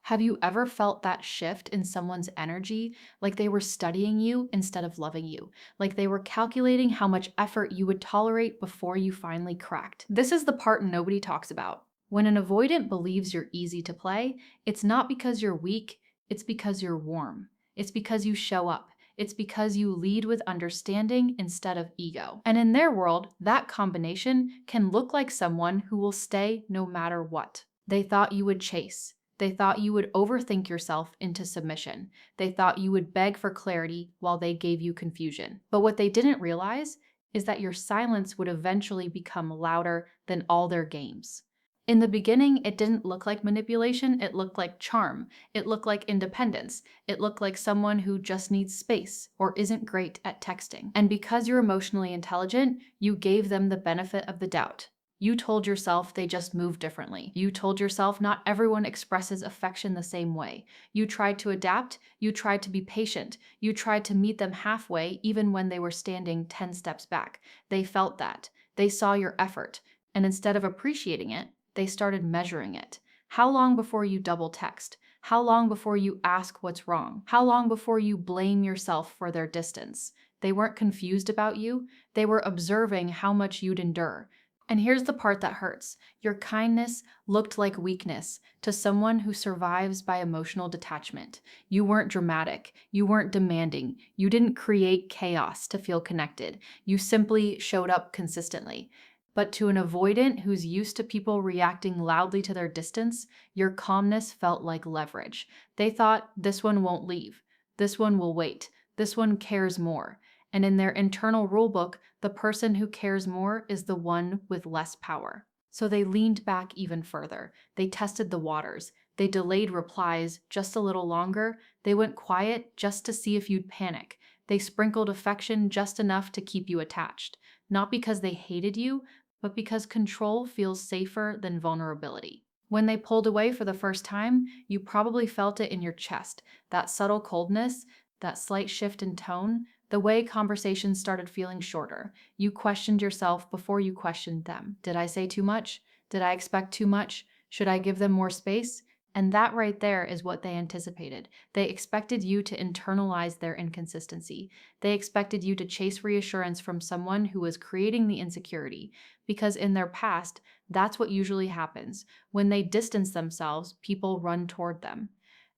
Have you ever felt that shift in someone's energy, like they were studying you instead of loving you, like they were calculating how much effort you would tolerate before you finally cracked? This is the part nobody talks about. When an avoidant believes you're easy to play, it's not because you're weak, it's because you're warm. It's because you show up. It's because you lead with understanding instead of ego. And in their world, that combination can look like someone who will stay no matter what. They thought you would chase. They thought you would overthink yourself into submission. They thought you would beg for clarity while they gave you confusion. But what they didn't realize is that your silence would eventually become louder than all their games. In the beginning, it didn't look like manipulation, it looked like charm. It looked like independence. It looked like someone who just needs space or isn't great at texting. And because you're emotionally intelligent, you gave them the benefit of the doubt. You told yourself they just move differently. You told yourself not everyone expresses affection the same way. You tried to adapt. You tried to be patient. You tried to meet them halfway even when they were standing 10 steps back. They felt that. They saw your effort. And instead of appreciating it, they started measuring it. How long before you double text? How long before you ask what's wrong? How long before you blame yourself for their distance? They weren't confused about you. They were observing how much you'd endure. And here's the part that hurts. Your kindness looked like weakness to someone who survives by emotional detachment. You weren't dramatic. You weren't demanding. You didn't create chaos to feel connected. You simply showed up consistently. But to an avoidant who's used to people reacting loudly to their distance, your calmness felt like leverage. They thought, this one won't leave. This one will wait. This one cares more. And in their internal rulebook, the person who cares more is the one with less power. So they leaned back even further. They tested the waters. They delayed replies just a little longer. They went quiet just to see if you'd panic. They sprinkled affection just enough to keep you attached. Not because they hated you, but because control feels safer than vulnerability. When they pulled away for the first time, you probably felt it in your chest, that subtle coldness, that slight shift in tone, the way conversations started feeling shorter. You questioned yourself before you questioned them. Did I say too much? Did I expect too much? Should I give them more space? And that right there is what they anticipated. They expected you to internalize their inconsistency. They expected you to chase reassurance from someone who was creating the insecurity. Because in their past, that's what usually happens. When they distance themselves, people run toward them.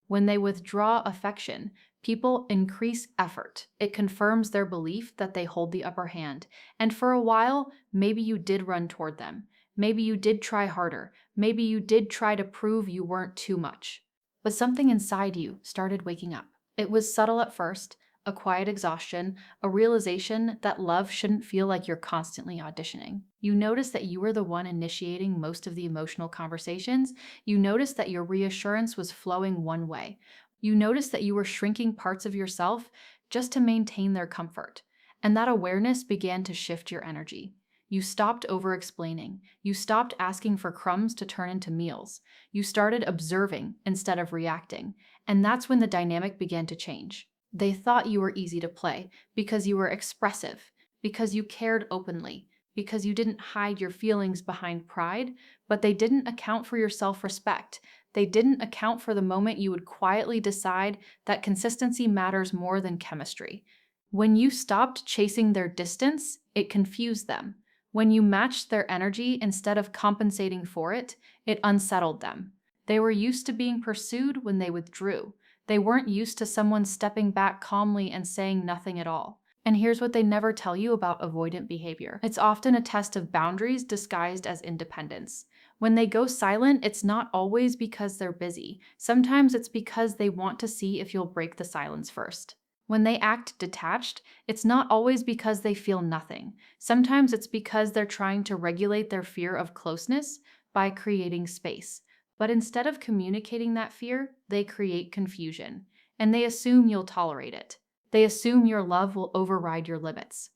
When they withdraw affection, people increase effort. It confirms their belief that they hold the upper hand. And for a while, maybe you did run toward them. Maybe you did try harder. Maybe you did try to prove you weren't too much. But something inside you started waking up. It was subtle at first, a quiet exhaustion, a realization that love shouldn't feel like you're constantly auditioning. You noticed that you were the one initiating most of the emotional conversations. You noticed that your reassurance was flowing one way. You noticed that you were shrinking parts of yourself just to maintain their comfort. And that awareness began to shift your energy. You stopped over-explaining. You stopped asking for crumbs to turn into meals. You started observing instead of reacting. And that's when the dynamic began to change. They thought you were easy to play because you were expressive, because you cared openly, because you didn't hide your feelings behind pride, but they didn't account for your self-respect. They didn't account for the moment you would quietly decide that consistency matters more than chemistry. When you stopped chasing their distance, it confused them. When you matched their energy instead of compensating for it, it unsettled them. They were used to being pursued when they withdrew. They weren't used to someone stepping back calmly and saying nothing at all. And here's what they never tell you about avoidant behavior. It's often a test of boundaries disguised as independence. When they go silent, it's not always because they're busy. Sometimes it's because they want to see if you'll break the silence first. When they act detached, it's not always because they feel nothing. Sometimes it's because they're trying to regulate their fear of closeness by creating space. But instead of communicating that fear, they create confusion. And they assume you'll tolerate it. They assume your love will override your limits.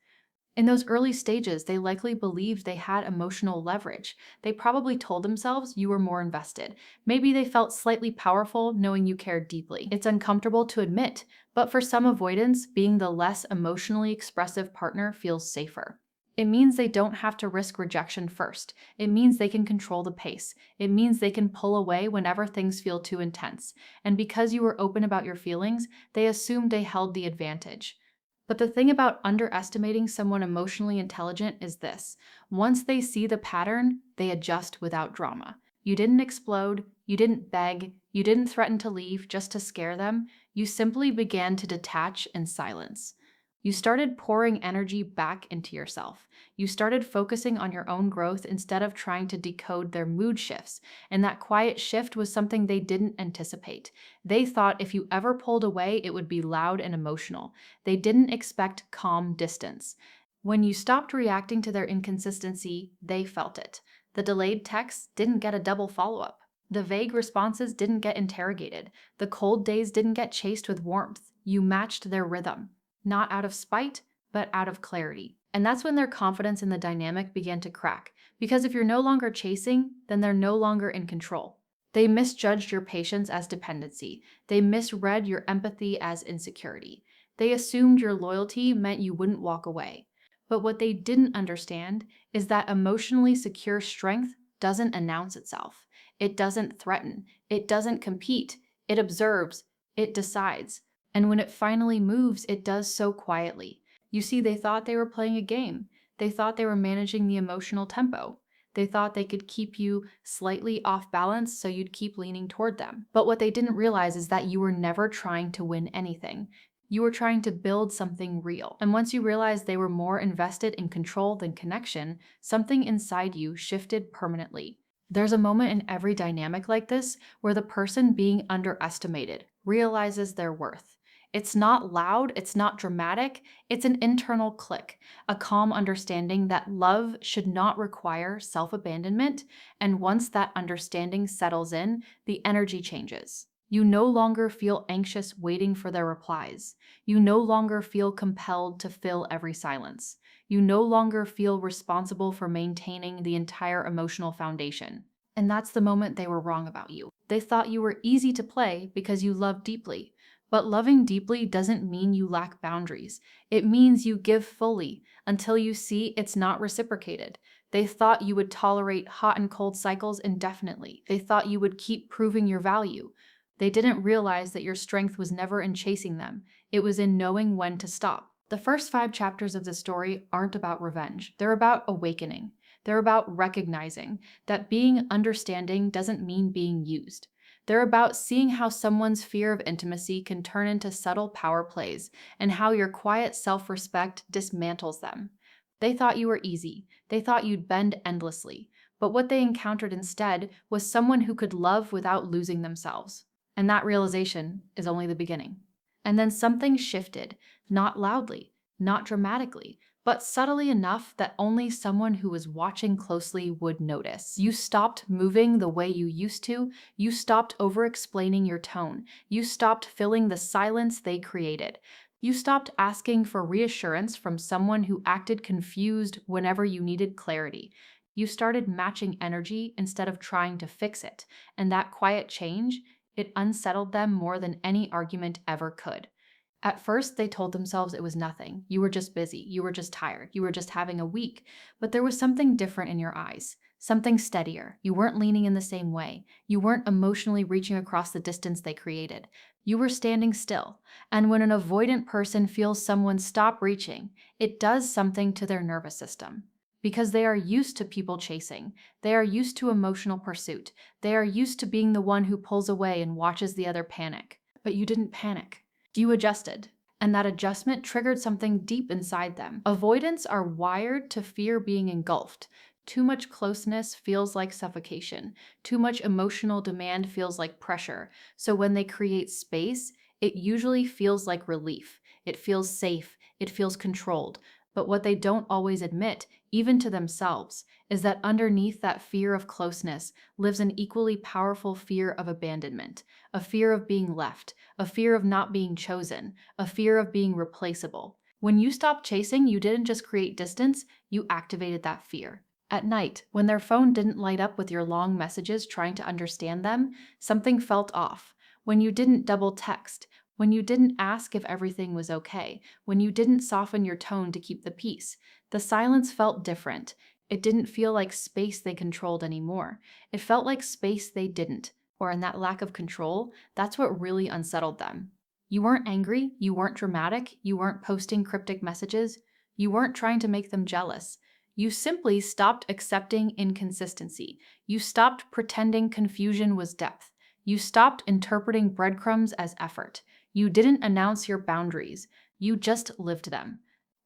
In those early stages, they likely believed they had emotional leverage. They probably told themselves you were more invested. Maybe they felt slightly powerful knowing you cared deeply. It's uncomfortable to admit, but for some avoidants, being the less emotionally expressive partner feels safer. It means they don't have to risk rejection first. It means they can control the pace. It means they can pull away whenever things feel too intense. And because you were open about your feelings, they assumed they held the advantage. But the thing about underestimating someone emotionally intelligent is this: once they see the pattern, they adjust without drama. You didn't explode, you didn't beg, you didn't threaten to leave just to scare them. You simply began to detach in silence. You started pouring energy back into yourself. You started focusing on your own growth instead of trying to decode their mood shifts. And that quiet shift was something they didn't anticipate. They thought if you ever pulled away, it would be loud and emotional. They didn't expect calm distance. When you stopped reacting to their inconsistency, they felt it. The delayed texts didn't get a double follow-up. The vague responses didn't get interrogated. The cold days didn't get chased with warmth. You matched their rhythm. Not out of spite, but out of clarity. And that's when their confidence in the dynamic began to crack. Because if you're no longer chasing, then they're no longer in control. They misjudged your patience as dependency. They misread your empathy as insecurity. They assumed your loyalty meant you wouldn't walk away. But what they didn't understand is that emotionally secure strength doesn't announce itself. It doesn't threaten. It doesn't compete. It observes. It decides. And when it finally moves, it does so quietly. You see, they thought they were playing a game. They thought they were managing the emotional tempo. They thought they could keep you slightly off balance so you'd keep leaning toward them. But what they didn't realize is that you were never trying to win anything. You were trying to build something real. And once you realized they were more invested in control than connection, something inside you shifted permanently. There's a moment in every dynamic like this where the person being underestimated realizes their worth. It's not loud, it's not dramatic, it's an internal click, a calm understanding that love should not require self-abandonment, and once that understanding settles in, the energy changes. You no longer feel anxious waiting for their replies. You no longer feel compelled to fill every silence. You no longer feel responsible for maintaining the entire emotional foundation. And that's the moment they were wrong about you. They thought you were easy to play because you loved deeply. But loving deeply doesn't mean you lack boundaries. It means you give fully until you see it's not reciprocated. They thought you would tolerate hot and cold cycles indefinitely. They thought you would keep proving your value. They didn't realize that your strength was never in chasing them. It was in knowing when to stop. The first 5 chapters of the story aren't about revenge. They're about awakening. They're about recognizing that being understanding doesn't mean being used. They're about seeing how someone's fear of intimacy can turn into subtle power plays and how your quiet self-respect dismantles them. They thought you were easy. They thought you'd bend endlessly. But what they encountered instead was someone who could love without losing themselves. And that realization is only the beginning. And then something shifted, not loudly, not dramatically, but subtly enough that only someone who was watching closely would notice. You stopped moving the way you used to. You stopped over-explaining your tone. You stopped filling the silence they created. You stopped asking for reassurance from someone who acted confused whenever you needed clarity. You started matching energy instead of trying to fix it. And that quiet change, it unsettled them more than any argument ever could. At first, they told themselves it was nothing. You were just busy. You were just tired. You were just having a week. But there was something different in your eyes, something steadier. You weren't leaning in the same way. You weren't emotionally reaching across the distance they created. You were standing still. And when an avoidant person feels someone stop reaching, it does something to their nervous system. Because they are used to people chasing. They are used to emotional pursuit. They are used to being the one who pulls away and watches the other panic. But you didn't panic. You adjusted, and that adjustment triggered something deep inside them. Avoidants are wired to fear being engulfed. Too much closeness feels like suffocation. Too much emotional demand feels like pressure. So when they create space, it usually feels like relief. It feels safe. It feels controlled. But what they don't always admit, even to themselves, is that underneath that fear of closeness lives an equally powerful fear of abandonment, a fear of being left, a fear of not being chosen, a fear of being replaceable. When you stopped chasing, you didn't just create distance, you activated that fear. At night, when their phone didn't light up with your long messages trying to understand them, something felt off. When you didn't double text, when you didn't ask if everything was okay, when you didn't soften your tone to keep the peace, The silence felt different. It didn't feel like space they controlled anymore. It felt like space they didn't. Or in that lack of control, that's what really unsettled them. You weren't angry, you weren't dramatic, you weren't posting cryptic messages, you weren't trying to make them jealous. You simply stopped accepting inconsistency. You stopped pretending confusion was depth. You stopped interpreting breadcrumbs as effort. You didn't announce your boundaries. You just lived them.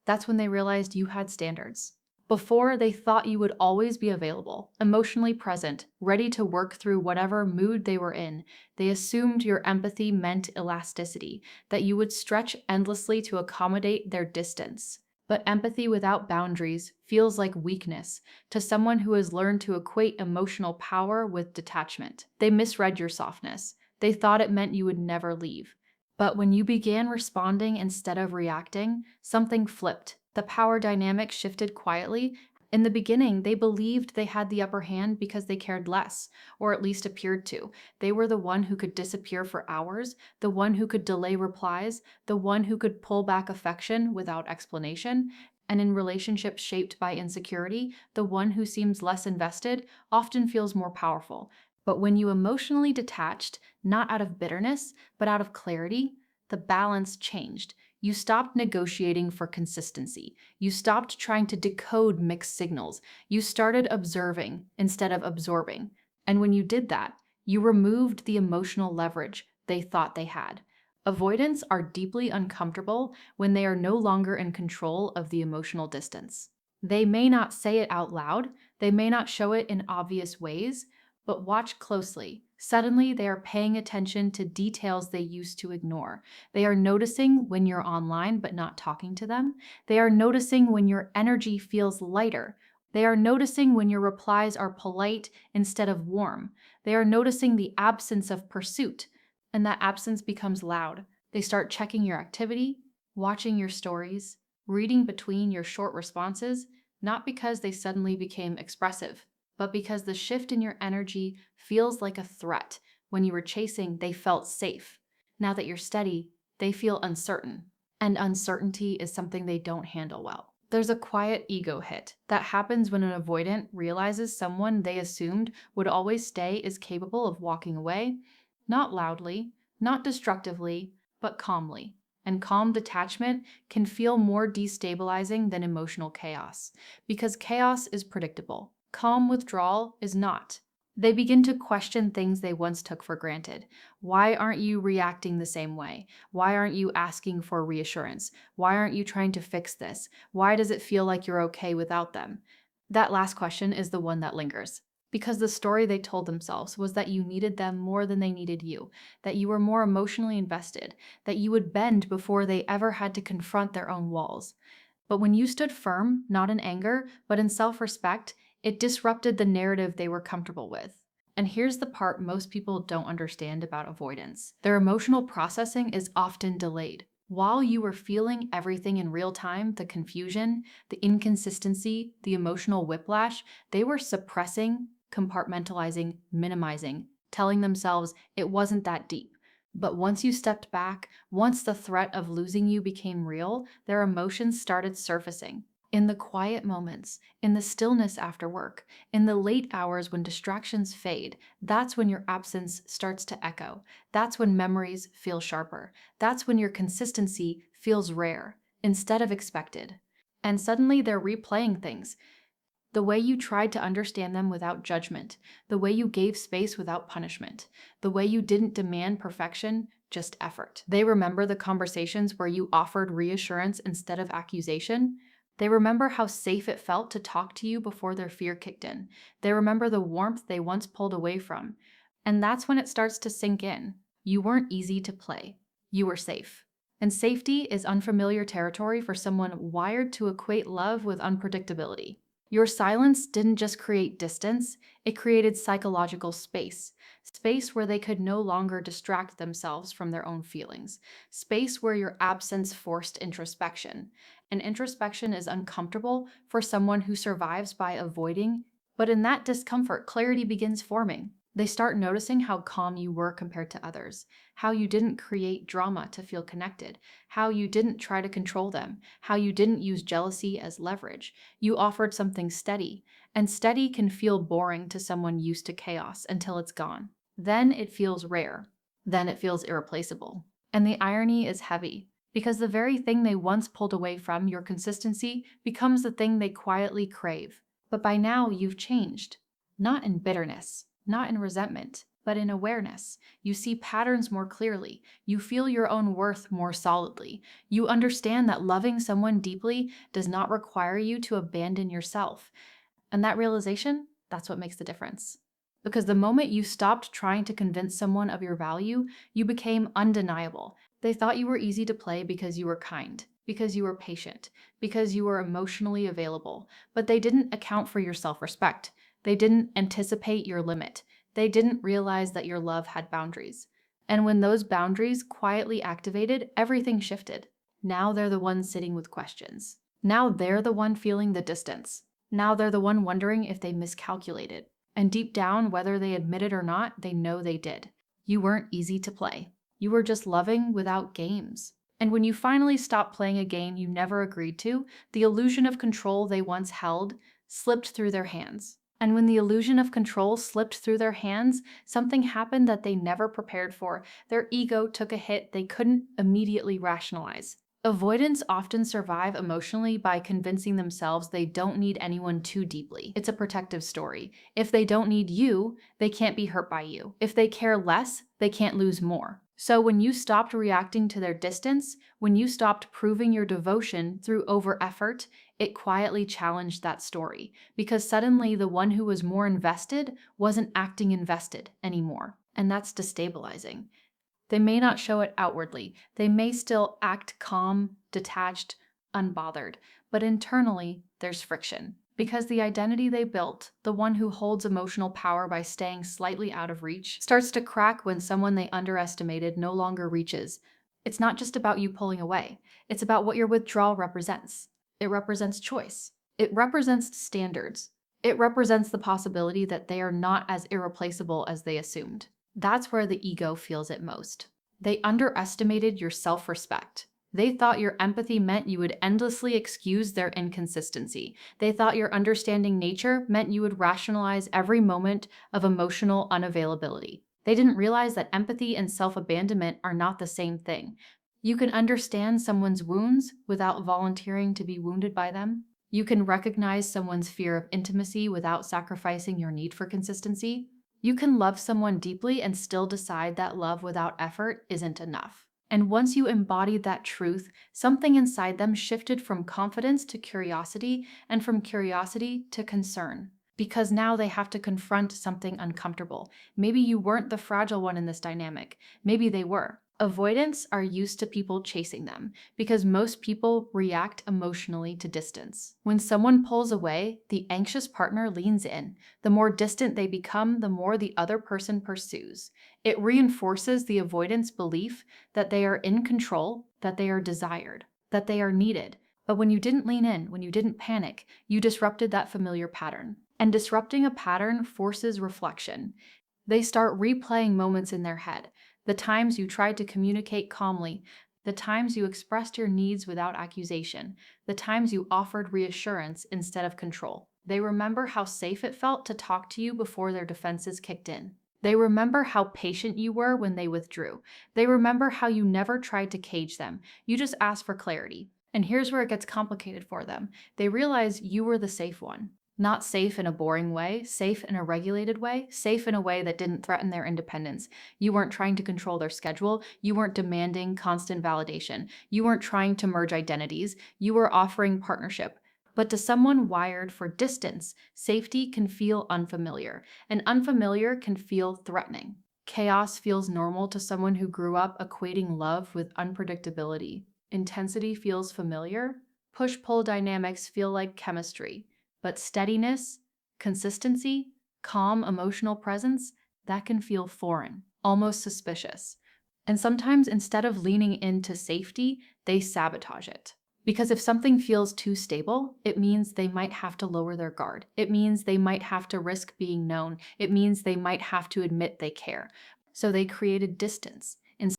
That's when they realized you had standards. Before, they thought you would always be available, emotionally present, ready to work through whatever mood they were in. They assumed your empathy meant elasticity, that you would stretch endlessly to accommodate their distance. But empathy without boundaries feels like weakness to someone who has learned to equate emotional power with detachment. They misread your softness. They thought it meant you would never leave. But when you began responding instead of reacting, something flipped. The power dynamic shifted quietly. In the beginning, they believed they had the upper hand because they cared less, or at least appeared to. They were the one who could disappear for hours, the one who could delay replies, the one who could pull back affection without explanation. And in relationships shaped by insecurity, the one who seems less invested often feels more powerful. But when you emotionally detached, not out of bitterness, but out of clarity, the balance changed. You stopped negotiating for consistency. You stopped trying to decode mixed signals. You started observing instead of absorbing. And when you did that, you removed the emotional leverage they thought they had. Avoidants are deeply uncomfortable when they are no longer in control of the emotional distance. They may not say it out loud, they may not show it in obvious ways, but watch closely. Suddenly, they are paying attention to details they used to ignore. They are noticing when you're online but not talking to them. They are noticing when your energy feels lighter. They are noticing when your replies are polite instead of warm. They are noticing the absence of pursuit, and that absence becomes loud. They start checking your activity, watching your stories, reading between your short responses, not because they suddenly became expressive, but because the shift in your energy feels like a threat. When you were chasing, they felt safe. Now that you're steady, they feel uncertain. And uncertainty is something they don't handle well. There's a quiet ego hit that happens when an avoidant realizes someone they assumed would always stay is capable of walking away, not loudly, not destructively, but calmly. And calm detachment can feel more destabilizing than emotional chaos, because chaos is predictable. Calm withdrawal is not. They begin to question things they once took for granted. Why aren't you reacting the same way? Why aren't you asking for reassurance? Why aren't you trying to fix this? Why does it feel like you're okay without them? That last question is the one that lingers. Because the story they told themselves was that you needed them more than they needed you, that you were more emotionally invested, that you would bend before they ever had to confront their own walls. But when you stood firm, not in anger, but in self respect, it disrupted the narrative they were comfortable with. And here's the part most people don't understand about avoidance: their emotional processing is often delayed. While you were feeling everything in real time, the confusion, the inconsistency, the emotional whiplash, they were suppressing, compartmentalizing, minimizing, telling themselves it wasn't that deep. But once you stepped back, once the threat of losing you became real, their emotions started surfacing. In the quiet moments, in the stillness after work, in the late hours when distractions fade, that's when your absence starts to echo. That's when memories feel sharper. That's when your consistency feels rare instead of expected. And suddenly they're replaying things. The way you tried to understand them without judgment, the way you gave space without punishment, the way you didn't demand perfection, just effort. They remember the conversations where you offered reassurance instead of accusation. They remember how safe it felt to talk to you before their fear kicked in. They remember the warmth they once pulled away from. And that's when it starts to sink in. You weren't easy to play. You were safe. And safety is unfamiliar territory for someone wired to equate love with unpredictability. Your silence didn't just create distance, it created psychological space. Space where they could no longer distract themselves from their own feelings. Space where your absence forced introspection. And introspection is uncomfortable for someone who survives by avoiding, but in that discomfort, clarity begins forming. They start noticing how calm you were compared to others, how you didn't create drama to feel connected, how you didn't try to control them, how you didn't use jealousy as leverage. You offered something steady, and steady can feel boring to someone used to chaos until it's gone. Then it feels rare. Then it feels irreplaceable. And the irony is heavy, because the very thing they once pulled away from, your consistency, becomes the thing they quietly crave. But by now, you've changed. Not in bitterness, not in resentment, but in awareness. You see patterns more clearly. You feel your own worth more solidly. You understand that loving someone deeply does not require you to abandon yourself. And that realization, that's what makes the difference. Because the moment you stopped trying to convince someone of your value, you became undeniable. They thought you were easy to play because you were kind, because you were patient, because you were emotionally available. But they didn't account for your self-respect. They didn't anticipate your limit. They didn't realize that your love had boundaries. And when those boundaries quietly activated, everything shifted. Now they're the ones sitting with questions. Now they're the one feeling the distance. Now they're the one wondering if they miscalculated. And deep down, whether they admit it or not, they know they did. You weren't easy to play. You were just loving without games. And when you finally stopped playing a game you never agreed to, the illusion of control they once held slipped through their hands. And when the illusion of control slipped through their hands, something happened that they never prepared for. Their ego took a hit they couldn't immediately rationalize. Avoidants often survive emotionally by convincing themselves they don't need anyone too deeply. It's a protective story. If they don't need you, they can't be hurt by you. If they care less, they can't lose more. So when you stopped reacting to their distance, when you stopped proving your devotion through over-effort, it quietly challenged that story. Because suddenly the one who was more invested wasn't acting invested anymore. And that's destabilizing. They may not show it outwardly. They may still act calm, detached, unbothered. But internally, there's friction. Because the identity they built, the one who holds emotional power by staying slightly out of reach, starts to crack when someone they underestimated no longer reaches. It's not just about you pulling away. It's about what your withdrawal represents. It represents choice. It represents standards. It represents the possibility that they are not as irreplaceable as they assumed. That's where the ego feels it most. They underestimated your self-respect. They thought your empathy meant you would endlessly excuse their inconsistency. They thought your understanding nature meant you would rationalize every moment of emotional unavailability. They didn't realize that empathy and self-abandonment are not the same thing. You can understand someone's wounds without volunteering to be wounded by them. You can recognize someone's fear of intimacy without sacrificing your need for consistency. You can love someone deeply and still decide that love without effort isn't enough. And once you embodied that truth, something inside them shifted from confidence to curiosity and from curiosity to concern. Because now they have to confront something uncomfortable. Maybe you weren't the fragile one in this dynamic. Maybe they were. Avoidants are used to people chasing them because most people react emotionally to distance. When someone pulls away, the anxious partner leans in. The more distant they become, the more the other person pursues. It reinforces the avoidant's belief that they are in control, that they are desired, that they are needed. But when you didn't lean in, when you didn't panic, you disrupted that familiar pattern. And disrupting a pattern forces reflection. They start replaying moments in their head. The times you tried to communicate calmly, the times you expressed your needs without accusation, the times you offered reassurance instead of control. They remember how safe it felt to talk to you before their defenses kicked in. They remember how patient you were when they withdrew. They remember how you never tried to cage them. You just asked for clarity. And here's where it gets complicated for them. They realize you were the safe one. Not safe in a boring way, safe in a regulated way, safe in a way that didn't threaten their independence. You weren't trying to control their schedule. You weren't demanding constant validation. You weren't trying to merge identities. You were offering partnership. But to someone wired for distance, safety can feel unfamiliar, and unfamiliar can feel threatening. Chaos feels normal to someone who grew up equating love with unpredictability. Intensity feels familiar. Push-pull dynamics feel like chemistry. But steadiness, consistency, calm emotional presence, that can feel foreign, almost suspicious. And sometimes instead of leaning into safety, they sabotage it. Because if something feels too stable, it means they might have to lower their guard. It means they might have to risk being known. It means they might have to admit they care. So they created distance.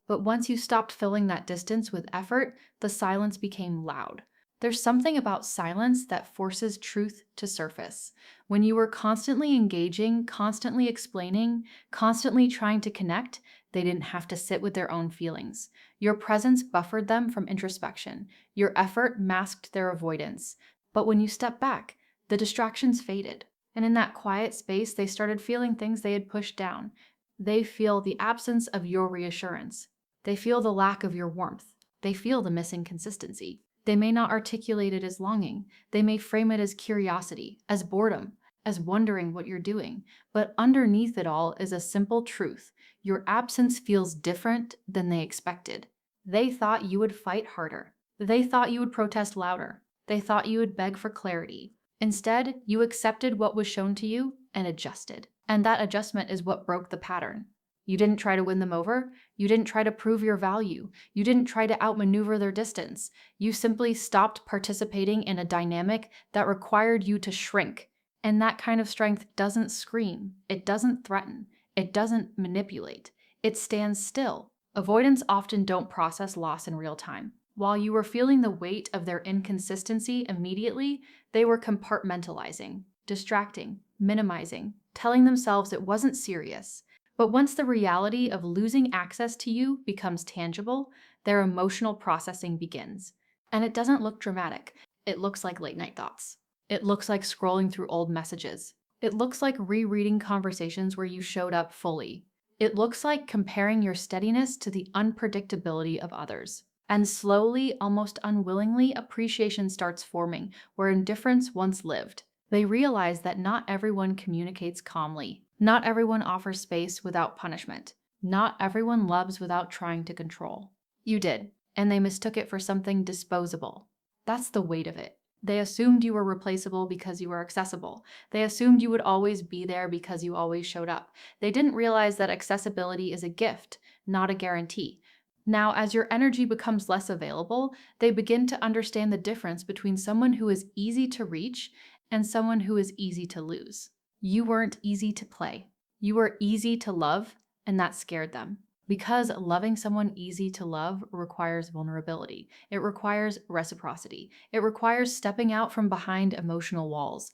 But once you stopped filling that distance with effort, the silence became loud. There's something about silence that forces truth to surface. When you were constantly engaging, constantly explaining, constantly trying to connect, they didn't have to sit with their own feelings. Your presence buffered them from introspection. Your effort masked their avoidance. But when you stepped back, the distractions faded. And in that quiet space, they started feeling things they had pushed down. They feel the absence of your reassurance. They feel the lack of your warmth. They feel the missing consistency. They may not articulate it as longing. They may frame it as curiosity, as boredom, as wondering what you're doing. But underneath it all is a simple truth. Your absence feels different than they expected. They thought you would fight harder. They thought you would protest louder. They thought you would beg for clarity. Instead, you accepted what was shown to you and adjusted. And that adjustment is what broke the pattern. You didn't try to win them over. You didn't try to prove your value. You didn't try to outmaneuver their distance. You simply stopped participating in a dynamic that required you to shrink. And that kind of strength doesn't scream. It doesn't threaten. It doesn't manipulate. It stands still. Avoidants often don't process loss in real time. While you were feeling the weight of their inconsistency immediately, they were compartmentalizing, distracting, minimizing, telling themselves it wasn't serious. But once the reality of losing access to you becomes tangible, their emotional processing begins. And it doesn't look dramatic. It looks like late night thoughts. It looks like scrolling through old messages. It looks like rereading conversations where you showed up fully. It looks like comparing your steadiness to the unpredictability of others. And slowly, almost unwillingly, appreciation starts forming where indifference once lived. They realize that not everyone communicates calmly. Not everyone offers space without punishment. Not everyone loves without trying to control. You did, and they mistook it for something disposable. That's the weight of it. They assumed you were replaceable because you were accessible. They assumed you would always be there because you always showed up. They didn't realize that accessibility is a gift, not a guarantee. Now, as your energy becomes less available, they begin to understand the difference between someone who is easy to reach and someone who is easy to lose. You weren't easy to play. You were easy to love, and that scared them. Because loving someone easy to love requires vulnerability. It requires reciprocity. It requires stepping out from behind emotional walls.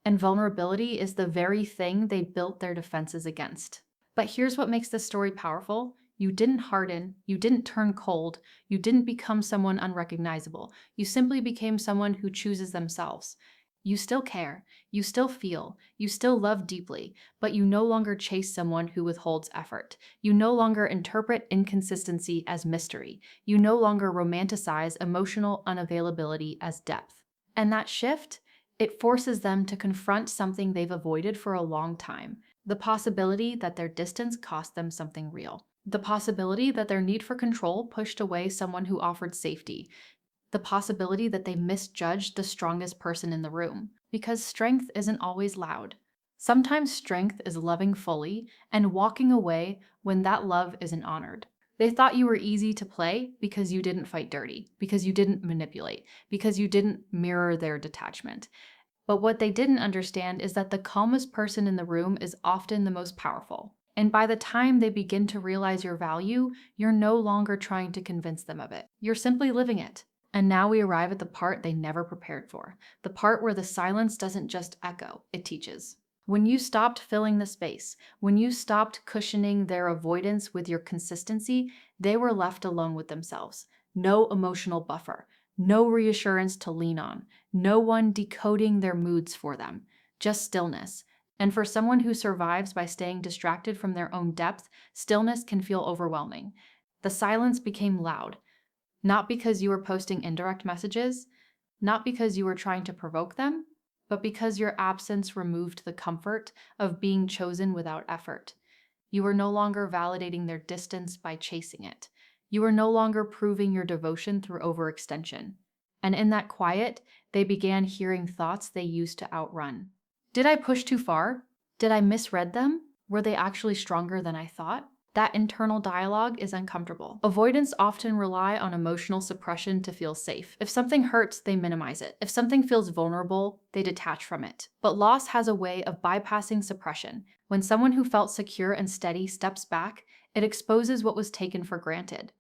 And vulnerability is the very thing they built their defenses against. But here's what makes this story powerful. You didn't harden, you didn't turn cold, you didn't become someone unrecognizable. You simply became someone who chooses themselves. You still care, you still feel, you still love deeply, but you no longer chase someone who withholds effort. You no longer interpret inconsistency as mystery. You no longer romanticize emotional unavailability as depth. And that shift, it forces them to confront something they've avoided for a long time. The possibility that their distance cost them something real. The possibility that their need for control pushed away someone who offered safety. The possibility that they misjudged the strongest person in the room. Because strength isn't always loud. Sometimes strength is loving fully and walking away when that love isn't honored. They thought you were easy to play because you didn't fight dirty, because you didn't manipulate, because you didn't mirror their detachment. But what they didn't understand is that the calmest person in the room is often the most powerful. And by the time they begin to realize your value, you're no longer trying to convince them of it. You're simply living it. And now we arrive at the part they never prepared for. The part where the silence doesn't just echo, it teaches. When you stopped filling the space, when you stopped cushioning their avoidance with your consistency, they were left alone with themselves. No emotional buffer, no reassurance to lean on, no one decoding their moods for them, just stillness. And for someone who survives by staying distracted from their own depth, stillness can feel overwhelming. The silence became loud, not because you were posting indirect messages, not because you were trying to provoke them, but because your absence removed the comfort of being chosen without effort. You were no longer validating their distance by chasing it. You were no longer proving your devotion through overextension. And in that quiet, they began hearing thoughts they used to outrun. Did I push too far? Did I misread them? Were they actually stronger than I thought? That internal dialogue is uncomfortable. Avoidants often rely on emotional suppression to feel safe. If something hurts, they minimize it. If something feels vulnerable, they detach from it. But loss has a way of bypassing suppression. When someone who felt secure and steady steps back, it exposes what was taken for granted.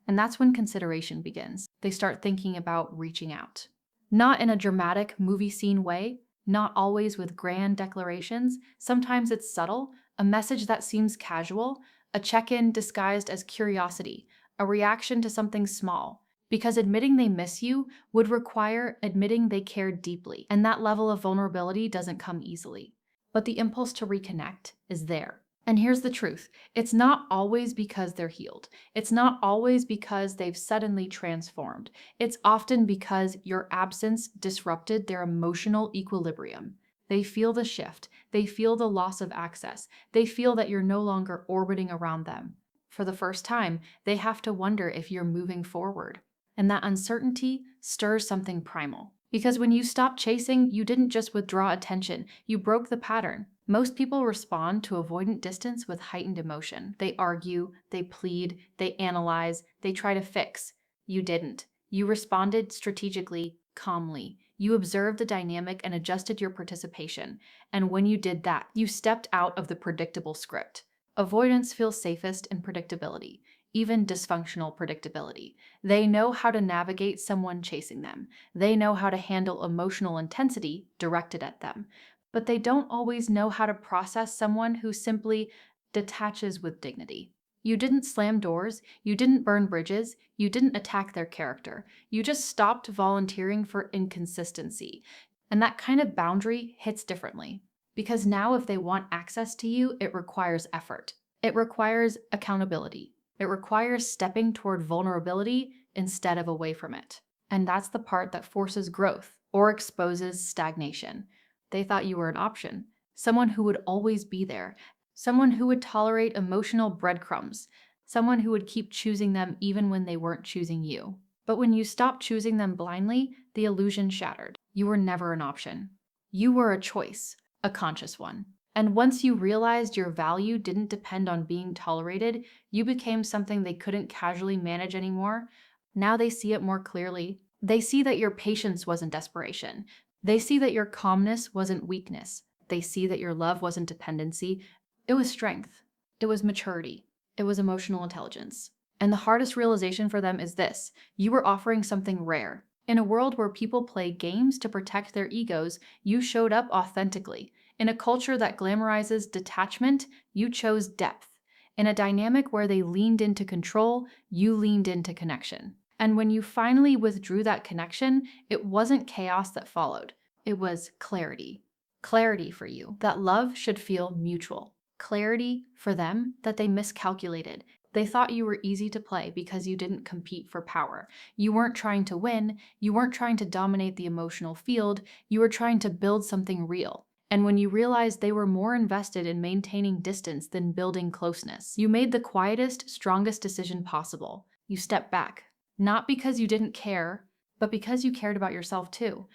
And that's when consideration begins. They start thinking about reaching out. Not in a dramatic movie scene way, not always with grand declarations. Sometimes it's subtle, a message that seems casual, a check-in disguised as curiosity, a reaction to something small. Because admitting they miss you would require admitting they care deeply, and that level of vulnerability doesn't come easily. But the impulse to reconnect is there. And here's the truth. It's not always because they're healed. It's not always because they've suddenly transformed. It's often because your absence disrupted their emotional equilibrium. They feel the shift. They feel the loss of access. They feel that you're no longer orbiting around them. For the first time, they have to wonder if you're moving forward. And that uncertainty stirs something primal. Because when you stopped chasing, you didn't just withdraw attention, you broke the pattern. Most people respond to avoidant distance with heightened emotion. They argue, they plead, they analyze, they try to fix. You didn't. You responded strategically, calmly. You observed the dynamic and adjusted your participation. And when you did that, you stepped out of the predictable script. Avoidance feels safest in predictability, even dysfunctional predictability. They know how to navigate someone chasing them. They know how to handle emotional intensity directed at them. But they don't always know how to process someone who simply detaches with dignity. You didn't slam doors, you didn't burn bridges, you didn't attack their character. You just stopped volunteering for inconsistency. And that kind of boundary hits differently. Because now if they want access to you, it requires effort. It requires accountability. It requires stepping toward vulnerability instead of away from it. And that's the part that forces growth or exposes stagnation. They thought you were an option, someone who would always be there, someone who would tolerate emotional breadcrumbs, someone who would keep choosing them even when they weren't choosing you. But when you stopped choosing them blindly, the illusion shattered. You were never an option. You were a choice, a conscious one. And once you realized your value didn't depend on being tolerated, you became something they couldn't casually manage anymore. Now they see it more clearly. They see that your patience wasn't desperation. They see that your calmness wasn't weakness. They see that your love wasn't dependency. It was strength. It was maturity. It was emotional intelligence. And the hardest realization for them is this: you were offering something rare. In a world where people play games to protect their egos, you showed up authentically. In a culture that glamorizes detachment, you chose depth. In a dynamic where they leaned into control, you leaned into connection. And when you finally withdrew that connection, it wasn't chaos that followed. It was clarity. Clarity for you, that love should feel mutual. Clarity for them, that they miscalculated. They thought you were easy to play because you didn't compete for power. You weren't trying to win. You weren't trying to dominate the emotional field. You were trying to build something real. And when you realized they were more invested in maintaining distance than building closeness, you made the quietest, strongest decision possible. You stepped back. Not because you didn't care, but because you cared about yourself too.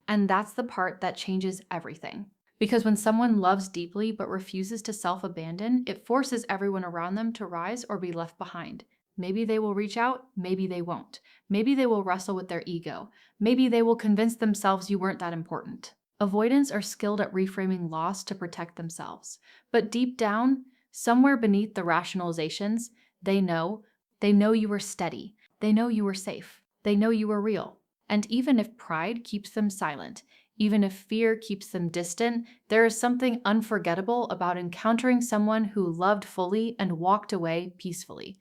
And that's the part that changes everything. Because when someone loves deeply but refuses to self-abandon, it forces everyone around them to rise or be left behind. Maybe they will reach out, maybe they won't. Maybe they will wrestle with their ego. Maybe they will convince themselves you weren't that important. Avoidants are skilled at reframing loss to protect themselves. But deep down, somewhere beneath the rationalizations, they know you were steady. They know you were safe. They know you were real. And even if pride keeps them silent, even if fear keeps them distant, there is something unforgettable about encountering someone who loved fully and walked away peacefully.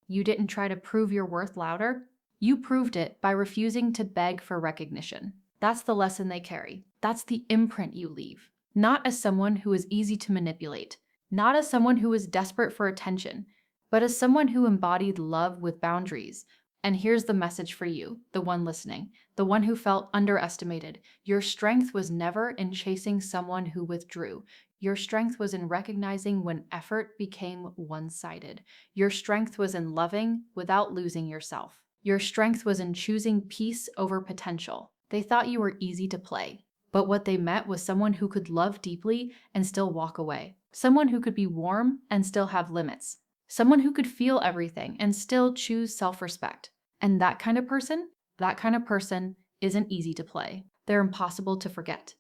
You didn't try to prove your worth louder. You proved it by refusing to beg for recognition. That's the lesson they carry. That's the imprint you leave. Not as someone who is easy to manipulate, not as someone who is desperate for attention, but as someone who embodied love with boundaries. And here's the message for you, the one listening, the one who felt underestimated. Your strength was never in chasing someone who withdrew. Your strength was in recognizing when effort became one-sided. Your strength was in loving without losing yourself. Your strength was in choosing peace over potential. They thought you were easy to play, but what they met was someone who could love deeply and still walk away. Someone who could be warm and still have limits. Someone who could feel everything and still choose self-respect. And that kind of person isn't easy to play. They're impossible to forget.